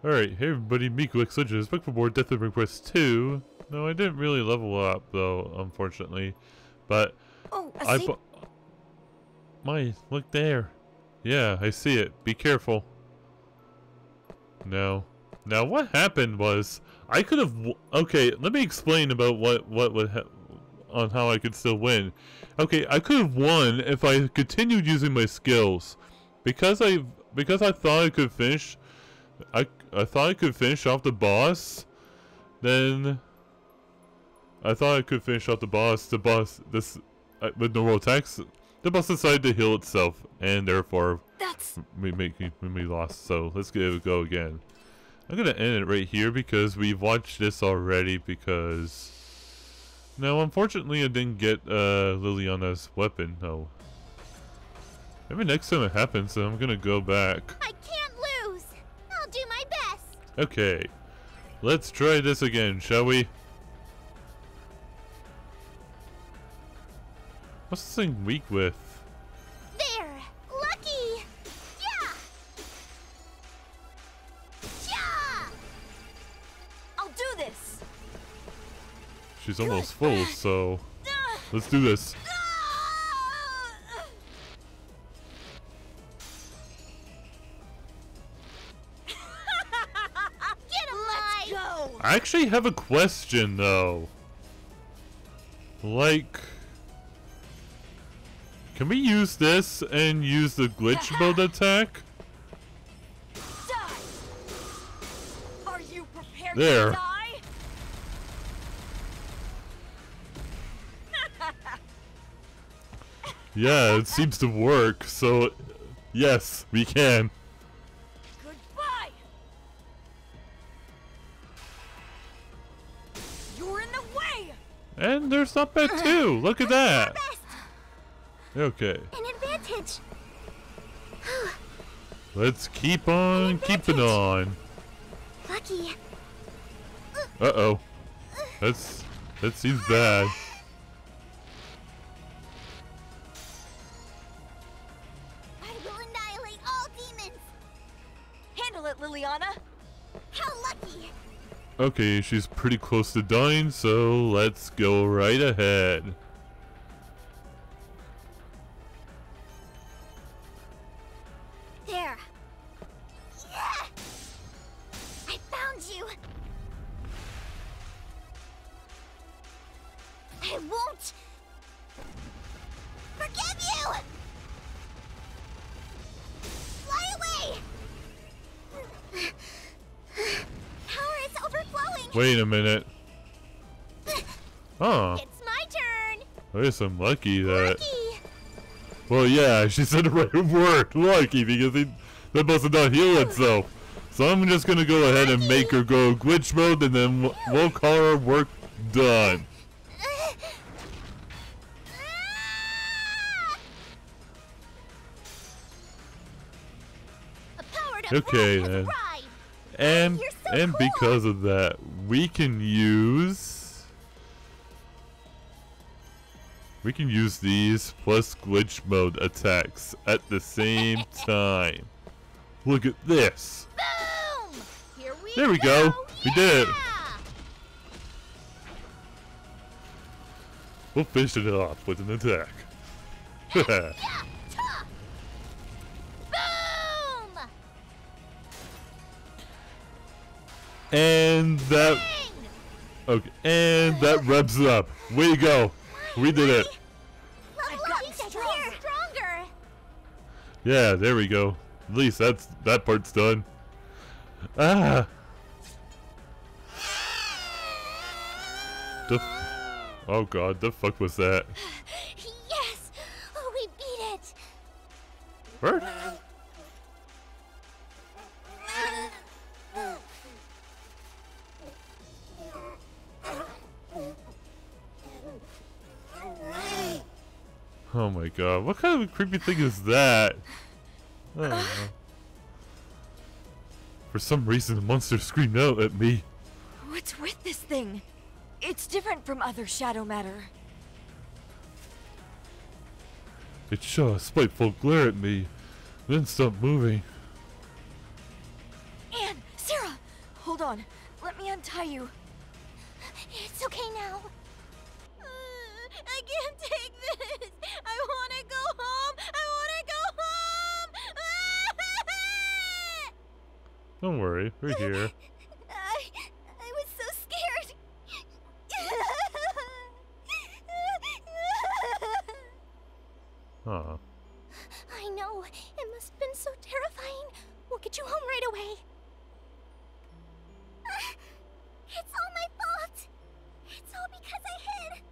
Alright, hey everybody, MikuXLegend is back for more Death of Request 2. No, I didn't really level up though, unfortunately. But look there. Yeah, I see it. Be careful. No. Now what happened was I could have okay, let me explain about what would on how I could still win. Okay, I could have won if I continued using my skills. Because I thought I could finish I thought I could finish off the boss. Then I thought I could finish off the boss. With normal attacks. The boss decided to heal itself, and therefore we lost. So let's give it a go again. I'm gonna end it right here because we've watched this already. Because now, unfortunately, I didn't get Liliana's weapon. No. Maybe next time it happens, then I'm gonna go back. I can't lose. I'll do my best. Okay, let's try this again, shall we? What's this thing weak with? There! Lucky! Yeah! Yeah! I'll do this! She's almost full, so let's do this. Get him, let's go! I actually have a question, though. Like, can we use this and use the glitch mode attack? Die. Are you prepared there. to die? Yeah, it seems to work, so yes, we can. Goodbye. You're in the way. And there's not bad too. Look at that. Okay. An advantage. Let's keep on keeping on. Lucky. Uh-oh. That seems bad. I will annihilate all demons. Handle it, Liliana. How lucky. Okay, she's pretty close to dying, so let's go right ahead. There. Yeah! I found you. I won't forgive you. Fly away. Power is overflowing. Wait a minute. Huh. It's my turn. I guess I'm lucky that... Lucky. Well, yeah, she said the right word. Lucky, because that must have not heal itself. So I'm just gonna go ahead and make her go glitch mode, and then we'll call her work done. Okay, then. And because of that, we can use these plus glitch mode attacks at the same time. Look at this. Boom! Here There we go. We did it. We'll finish it off with an attack. Boom! And that okay, and that revs up. Way to go. We did it. I've gotten stronger. Yeah, there we go. At least that part's done. Ah. Oh god, the fuck was that? Yes! Oh, we beat it! What? Oh my god, what kind of a creepy thing is that? I don't know. For some reason, the monster screamed out at me. What's with this thing? It's different from other shadow matter. It shot a spiteful glare at me, then stopped moving. Anne! Sarah! hold on. Let me untie you. It's okay now. I can't take this. I want to go home. I want to go home. Don't worry, we're here. I was so scared. Aw. I know. It must have been so terrifying. We'll get you home right away. It's all my fault. It's all because I hid.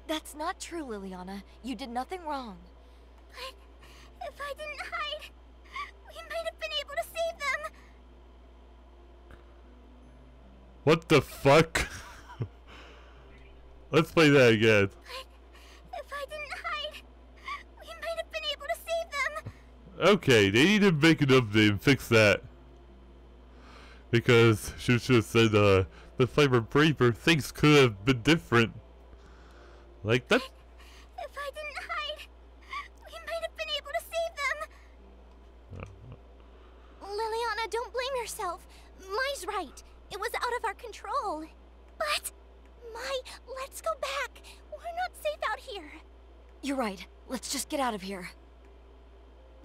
That's not true, Liliana. You did nothing wrong. But if I didn't hide, we might have been able to save them. What the fuck? Let's play that again. But if I didn't hide, we might have been able to save them. Okay, they need to make an update and fix that. Because she should have said, the Fiber Braver things could have been different. Like that. If I didn't hide, we might have been able to save them. Liliana, don't blame yourself. Mai's right. It was out of our control. But, Mai, let's go back. We're not safe out here. You're right. Let's just get out of here.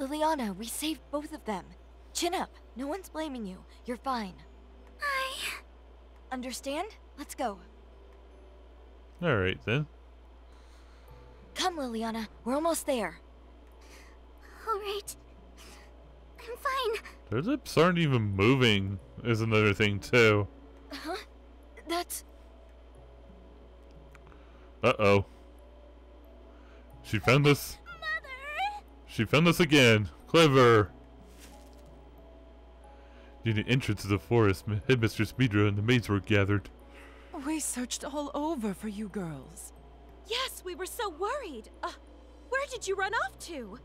Liliana, we saved both of them. Chin up. No one's blaming you. You're fine. Understand? Let's go. Alright then. Come, Liliana. We're almost there. Alright. I'm fine. Their lips aren't even moving is another thing too. Huh? That's... Uh-oh. She found us. Mother! She found us again. Clever. Near the entrance to the forest, Headmistress Midra and the maids were gathered. We searched all over for you girls. Yes, we were so worried. Where did you run off to?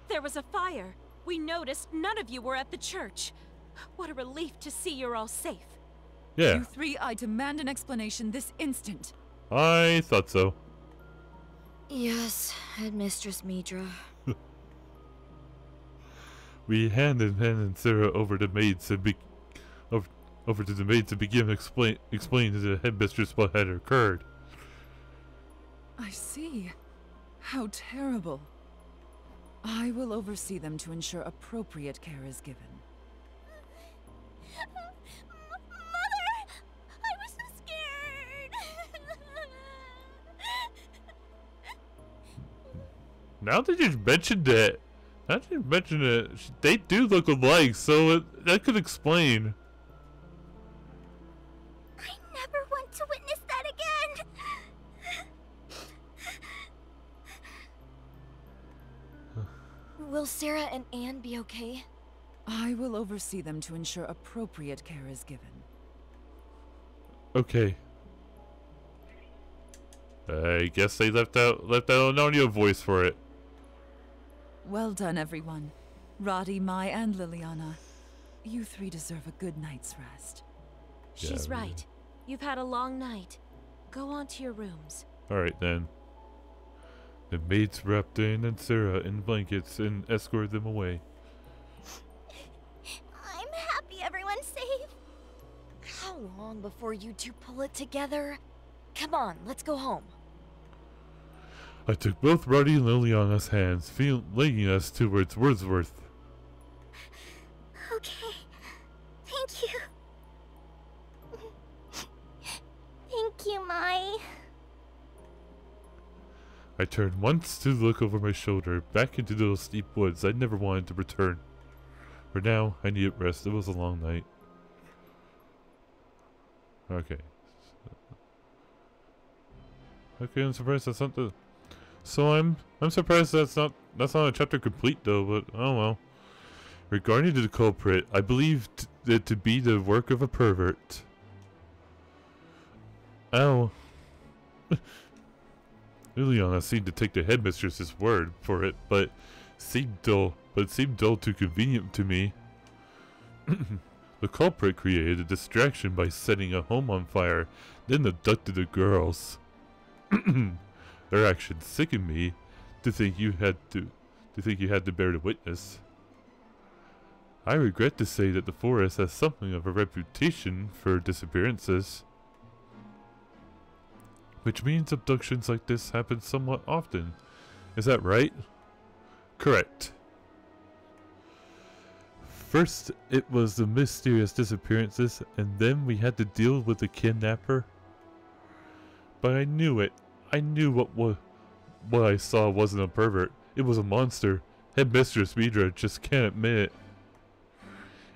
There was a fire. We noticed none of you were at the church. What a relief to see you're all safe. Yeah, You three, I demand an explanation this instant. I thought so. Yes, Headmistress Midra. We handed Sarah over to maids and over to the maids to begin explaining to the headmistress what had occurred. I see. How terrible. I will oversee them to ensure appropriate care is given. Mother! I was so scared! Now that you mentioned it, they do look alike, so that could explain. I never want to witness that again! Will Sarah and Anne be okay? I will oversee them to ensure appropriate care is given. Okay. I guess they left out an audio voice for it. Well done, everyone. Roddy, Mai, and Liliana. You three deserve a good night's rest. She's Yeah. right. You've had a long night. Go on to your rooms. Alright then. The maids wrapped Anne and Sarah in blankets and escorted them away. I'm happy everyone's safe. How long before you two pull it together? Come on, let's go home. I took both Roddy and Liliana's hands, leading us towards Wordsworth. Okay. Thank you. Thank you, Mai. I turned once to look over my shoulder, back into those steep woods I never wanted to return. For now, I needed rest. It was a long night. Okay. Okay, I'm surprised that's not the... So I'm surprised that's not a chapter complete though, but oh well. Regarding the culprit, I believe it to be the work of a pervert. Ow. Liliana seemed to take the headmistress's word for it, but it seemed dull too convenient to me. The culprit created a distraction by setting a home on fire, then abducted the girls. Their actions sickened me to think you had to bear the witness. I regret to say that the forest has something of a reputation for disappearances. Which means abductions like this happen somewhat often. Is that right? Correct. First, it was the mysterious disappearances, and then we had to deal with the kidnapper. But I knew it. I knew what I saw wasn't a pervert. It was a monster. Headmistress Midra just can't admit it.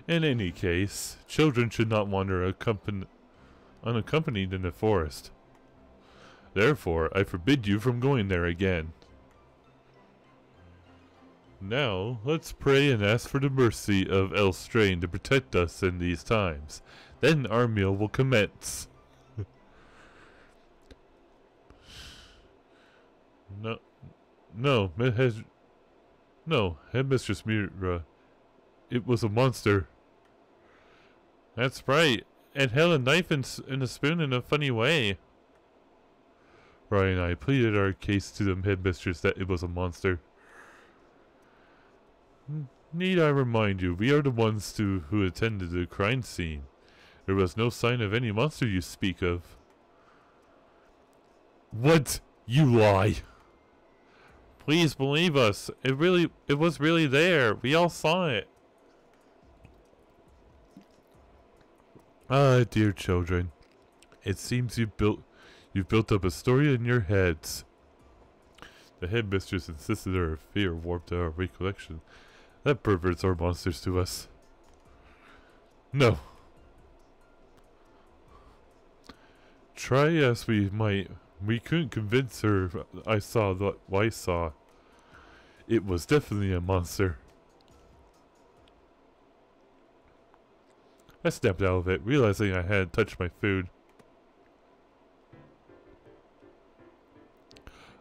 In any case, children should not wander unaccompanied in the forest. Therefore, I forbid you from going there again. Now, let's pray and ask for the mercy of Elstrain to protect us in these times. Then our meal will commence. No, Headmistress Mira. It was a monster. That's right. It held a knife and a spoon in a funny way. Ryan and I pleaded our case to the headmistress that it was a monster. Need I remind you, we are the ones who attended the crime scene. There was no sign of any monster you speak of. What? You lie! Please believe us. It was really there. We all saw it. Ah, dear children. It seems you've built up a story in your heads. The headmistress insisted her fear warped our recollection. That perverts are monsters to us. No. Try as we might, we couldn't convince her I saw what I saw. It was definitely a monster. I snapped out of it, realizing I had touched my food.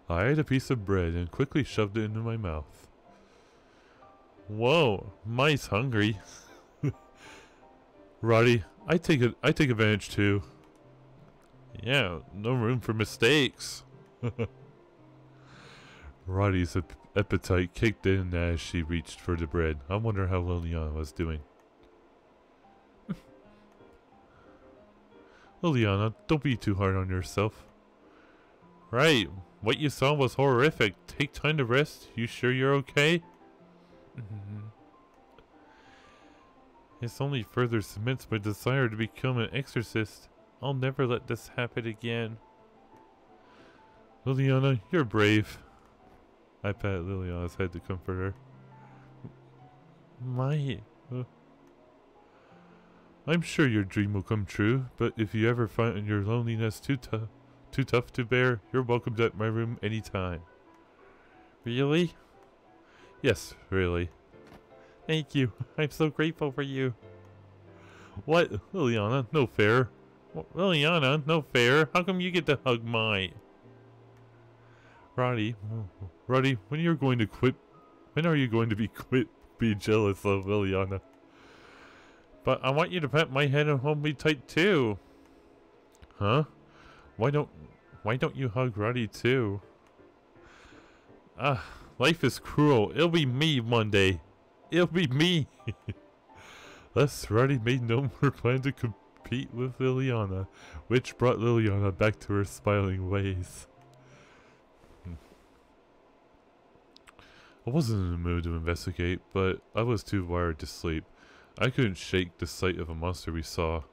I ate a piece of bread and quickly shoved it into my mouth. Whoa, mice hungry. Roddy, I take advantage too. Yeah, no room for mistakes. Roddy's appetite kicked in as she reached for the bread. I wonder how Liliana was doing. Liliana, don't be too hard on yourself. Right, what you saw was horrific. Take time to rest. You sure you're okay? This only further cements my desire to become an exorcist. I'll never let this happen again. Liliana, you're brave. I pat Liliana's head to comfort her. I'm sure your dream will come true, but if you ever find your loneliness too tough to bear, you're welcome at my room anytime. Really? Yes, really. Thank you. I'm so grateful for you. What? Liliana, no fair. Liliana, no fair. How come you get to hug mine? Roddy, when are you going to quit being jealous of Liliana? But I want you to pat my head and hold me tight too. Huh? Why don't you hug Roddy too? Life is cruel. It'll be me one day. It'll be me. Thus, Roddy made no more plan to compete with Liliana, which brought Liliana back to her smiling ways. I wasn't in the mood to investigate, but I was too wired to sleep. I couldn't shake the sight of a monster we saw.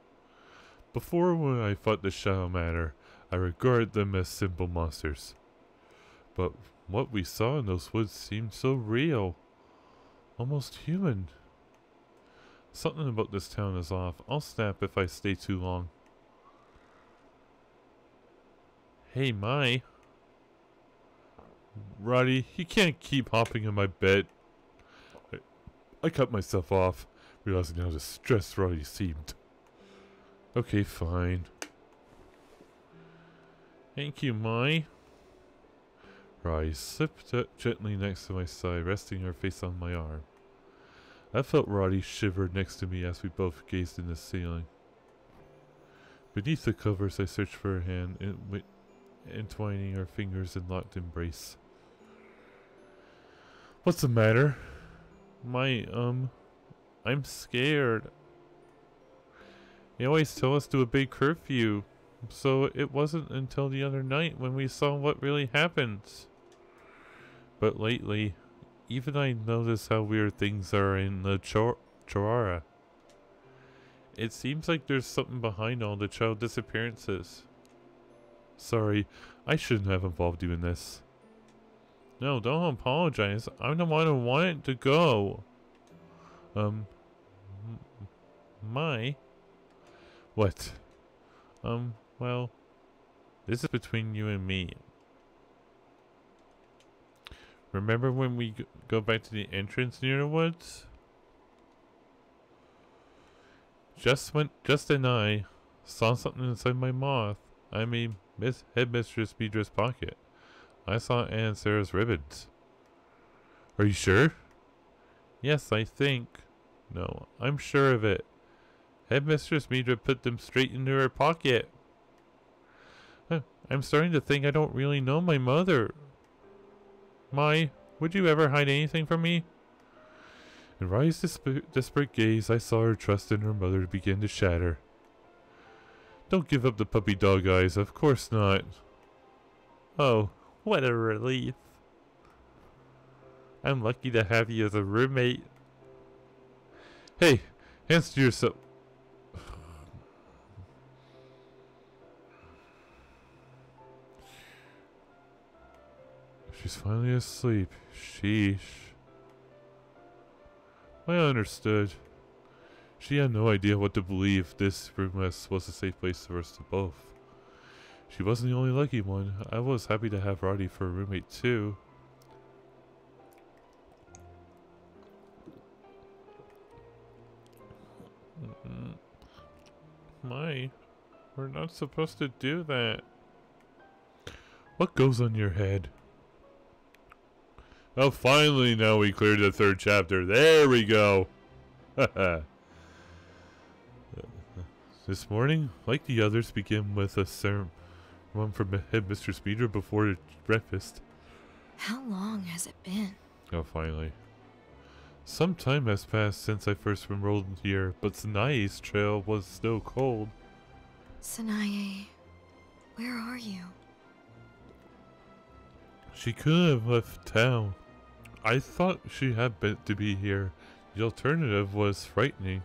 Before, when I fought the Shadow Matter, I regarded them as simple monsters. But what we saw in those woods seemed so real. Almost human. Something about this town is off. I'll snap if I stay too long. Hey, Mai. Roddy, you can't keep hopping in my bed. I cut myself off, realizing how distressed Roddy seemed. Okay, fine. Thank you, Mai. Roddy slipped gently next to my side, resting her face on my arm. I felt Roddy shiver next to me as we both gazed in the ceiling. Beneath the covers, I searched for her hand, entwining our fingers in locked embrace. What's the matter? I'm scared. They always tell us to obey curfew, so it wasn't until the other night when we saw what really happened. But lately, even I notice how weird things are in the Chorara. It seems like there's something behind all the child disappearances. Sorry, I shouldn't have involved you in this. No, don't apologize. I'm the one who wanted to go. What? Well, this is between you and me. Remember when we go back to the entrance near the woods? Just and I saw something inside my Headmistress Midra's pocket. I saw Anne and Sarah's ribbons. Are you sure? Yes, I think. No, I'm sure of it. Headmistress Midra put them straight into her pocket. I'm starting to think I don't really know my mother. Would you ever hide anything from me? In Rai's desperate gaze, I saw her trust in her mother begin to shatter. Don't give up the puppy dog eyes, of course not. Oh, what a relief. I'm lucky to have you as a roommate. Hey, hands to yourself. She's finally asleep. Sheesh. I understood. She had no idea what to believe. This room was a safe place for us to both. She wasn't the only lucky one. I was happy to have Roddy for a roommate too. We're not supposed to do that. What goes on your head? Oh, finally, now we cleared the 3rd chapter. There we go. This morning, like the others, begin with a sermon from Headmistress Midra before breakfast. How long has it been? Oh, finally. Some time has passed since I first enrolled here, but Sanae's trail was still cold. Sanae, where are you? She could have left town. I thought she had meant to be here. The alternative was frightening.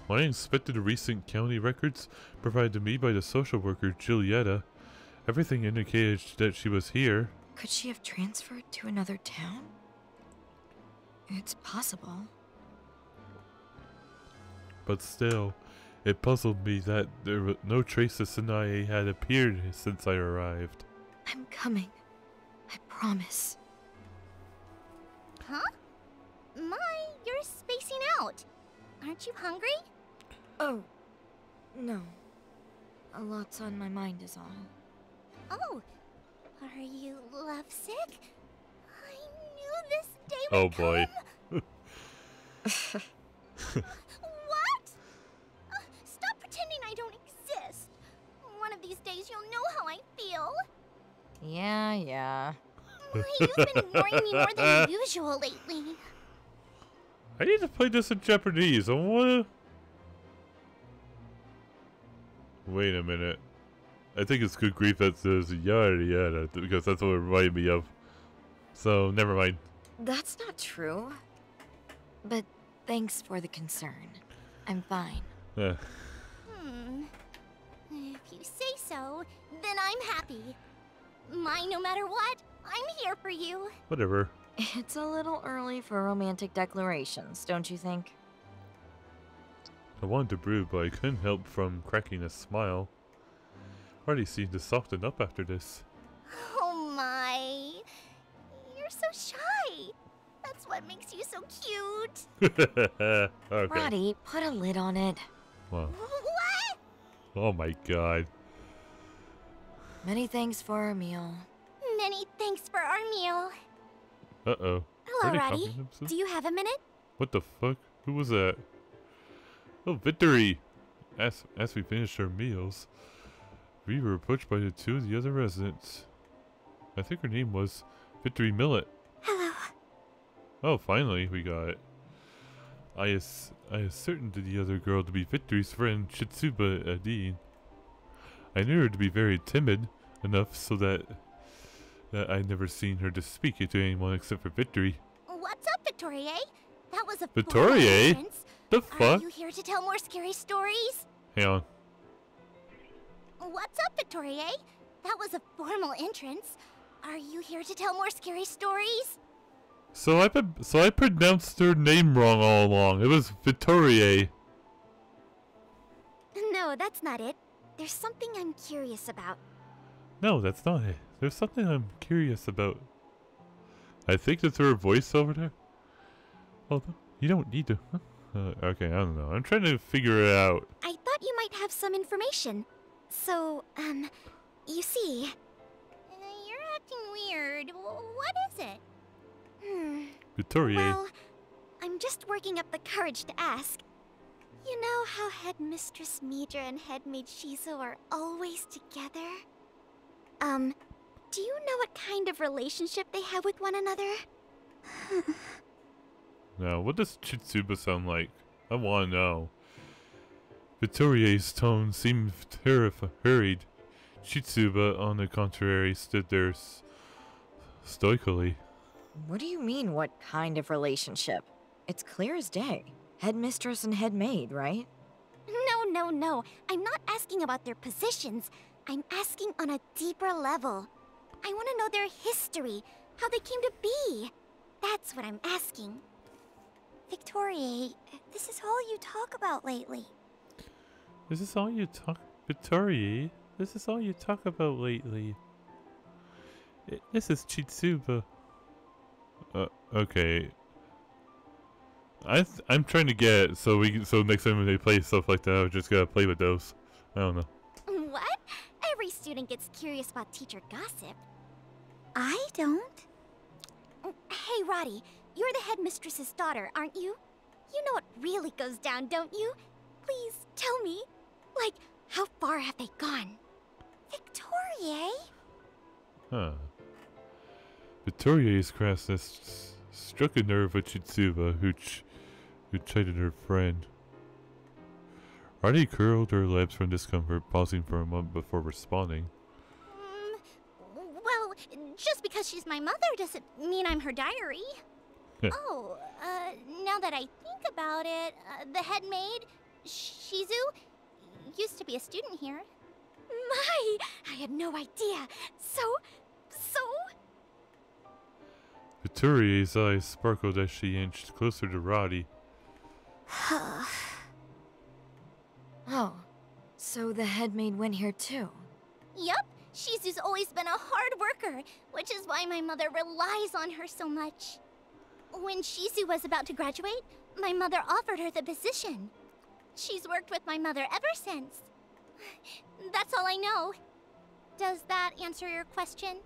When I inspected the recent county records provided to me by the social worker Giulietta, everything indicated that she was here. Could she have transferred to another town? It's possible. But still, it puzzled me that there was no trace of Sanae had appeared since I arrived. I'm coming. I promise. Huh? You're spacing out. Aren't you hungry? Oh, no. A lot's on my mind is all. Oh, are you lovesick? I knew this day would Oh boy. What? Stop pretending I don't exist. One of these days you'll know how I feel. Yeah. You've been ignoring me more than usual lately. I need to play this in Japanese. I wanna... Wait a minute. I think it's Good Grief that says yada yada, because that's what it reminded me of. So, never mind. That's not true. But thanks for the concern. I'm fine. Yeah. If you say so, then I'm happy. No matter what, I'm here for you. Whatever. It's a little early for romantic declarations, don't you think? I wanted to brood, but I couldn't help from cracking a smile. Hardy seemed to soften up after this. Oh my. You're so shy. That's what makes you so cute. Okay. Roddy, put a lid on it. Wow. What? Oh my god. Many thanks for our meal. Many thanks for our meal. Uh-oh. Hello, Are they Roddy. copying themselves? Do you have a minute? What the fuck? Who was that? Oh, Victory! As we finished our meals, we were approached by the 2 of the other residents. I think her name was Victory Millet. Hello. Oh, finally, we got it. I ascertained the other girl to be Victory's friend, Chitsuba Adine. I knew her to be very timid enough so that I'd never seen her to speak to anyone except for Victory. What's up, Victoria? That was a Victoria? entrance. The fuck? Are you here to tell more scary stories? Hang on. What's up, Victoria? That was a formal entrance. Are you here to tell more scary stories? So I pronounced her name wrong all along. It was Victoria. No, that's not it. There's something I'm curious about. No, that's not it. There's something I'm curious about. I think it's her voice over there. Well, you don't need to. Huh? Okay, I don't know. I'm trying to figure it out. I thought you might have some information. So, you see... you're acting weird. What is it? Victoria. Well, I'm just working up the courage to ask. You know how Headmistress Midra and Headmaid Shizu are always together? Do you know what kind of relationship they have with one another? Now, what does Chitsuba sound like? I want to know. Victoria's tone seemed hurried. Chitsuba, on the contrary, stood there stoically. What do you mean, what kind of relationship? It's clear as day. Headmistress and headmaid, right? No. I'm not asking about their positions. I'm asking on a deeper level. I want to know their history, how they came to be. That's what I'm asking. Victoria, this is all you talk about lately. This is all you talk... Victoria? This is all you talk about lately. This is Chitsuba. Okay. I'm trying to get it so next time when they play stuff like that, I just gotta play with those. I don't know. What? Every student gets curious about teacher gossip. I don't. Hey, Roddy, you're the headmistress's daughter, aren't you? You know what really goes down, don't you? Please, tell me. Like, how far have they gone? Victoria? Huh. Victoria's crassness struck a nerve with Chitsuba, who chided her friend. Roddy curled her lips from discomfort, pausing for a moment before responding. Well, just because she's my mother doesn't mean I'm her diary. Oh, now that I think about it, the headmaid, Shizu, used to be a student here. My, I had no idea. So... Victoria's eyes sparkled as she inched closer to Roddy. Oh, so the headmaid went here too? Yup, Shizu's always been a hard worker, which is why my mother relies on her so much. When Shizu was about to graduate, my mother offered her the position. She's worked with my mother ever since. That's all I know. Does that answer your question?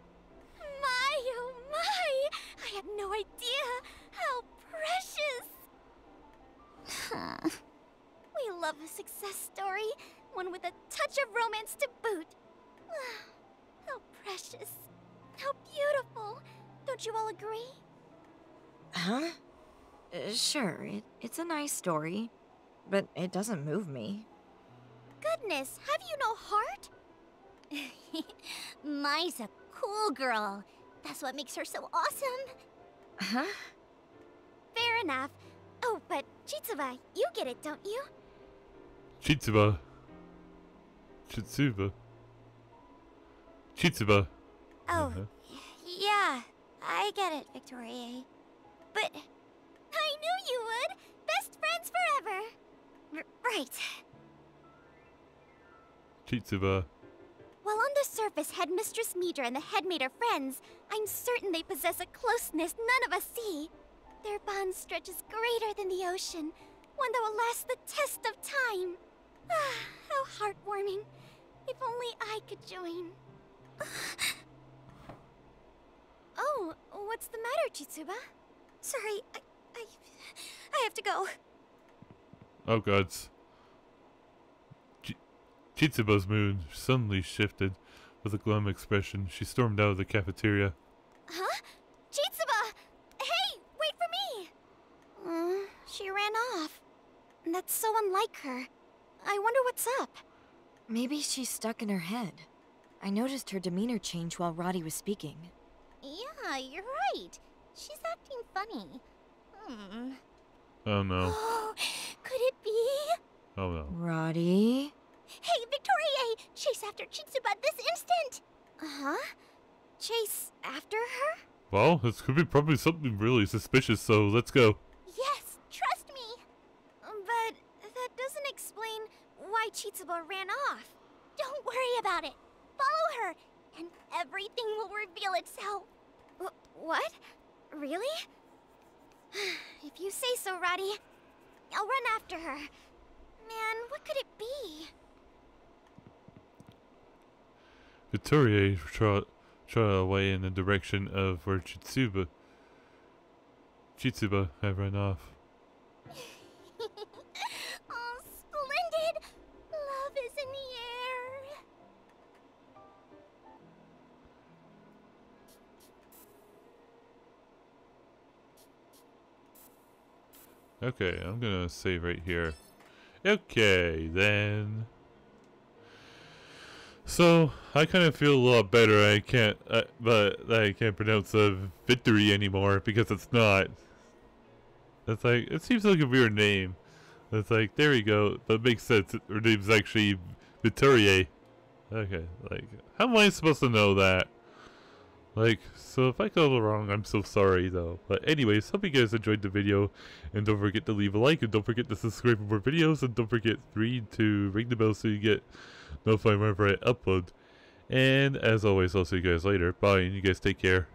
My, oh my! I had no idea! How precious! We love a success story, one with a touch of romance to boot. How precious. How beautiful. Don't you all agree? Huh? Sure, it's a nice story, but it doesn't move me. Goodness, have you no heart? Mai's a cool girl. That's what makes her so awesome. Huh? Fair enough. Oh, but Chitsuba, you get it, don't you? Chitsuba. Oh, yeah, I get it, Victoria. But I knew you would. Best friends forever. Right. Chitsuba. While on the surface, Headmistress Midra and the headmaid are friends, I'm certain they possess a closeness none of us see. Their bond stretches greater than the ocean, one that will last the test of time. Ah, how heartwarming. If only I could join. Oh, what's the matter, Chitsuba? Sorry, I have to go. Oh gods. Chitsuba's mood suddenly shifted. With a glum expression, she stormed out of the cafeteria. Huh? Chitsuba! Hey, wait for me! She ran ran off. That's so unlike her. I wonder what's up. Maybe she's stuck in her head. I noticed her demeanor change while Roddy was speaking. Yeah, you're right. She's acting funny. Oh no. Could it be? Oh no. Roddy? Hey, Victoria! Chase after Chitsuba this instant! Huh? Chase after her? Well, this could be probably something really suspicious, so let's go. Yes, trust me! But that doesn't explain why Chitsuba ran off. Don't worry about it. Follow her, and everything will reveal itself. What? Really? If you say so, Roddy. I'll run after her. Man, what could it be? Victoria trot away in the direction of where Chitsuba had run off. Oh, splendid! Love is in the air. Okay, I'm gonna save right here. Okay, then. So I kind of feel a lot better. I can't, but I can't pronounce victory anymore because it's not. It's like it seems like a weird name. It's like there we go, but it makes sense. Her name's actually Victoria. Okay, like how am I supposed to know that? Like, so if I got it wrong, I'm so sorry though. But anyways, hope you guys enjoyed the video, and don't forget to leave a like, and don't forget to subscribe for more videos, and don't forget to ring the bell so you get notified whenever I upload. And as always, I'll see you guys later. Bye, and you guys take care.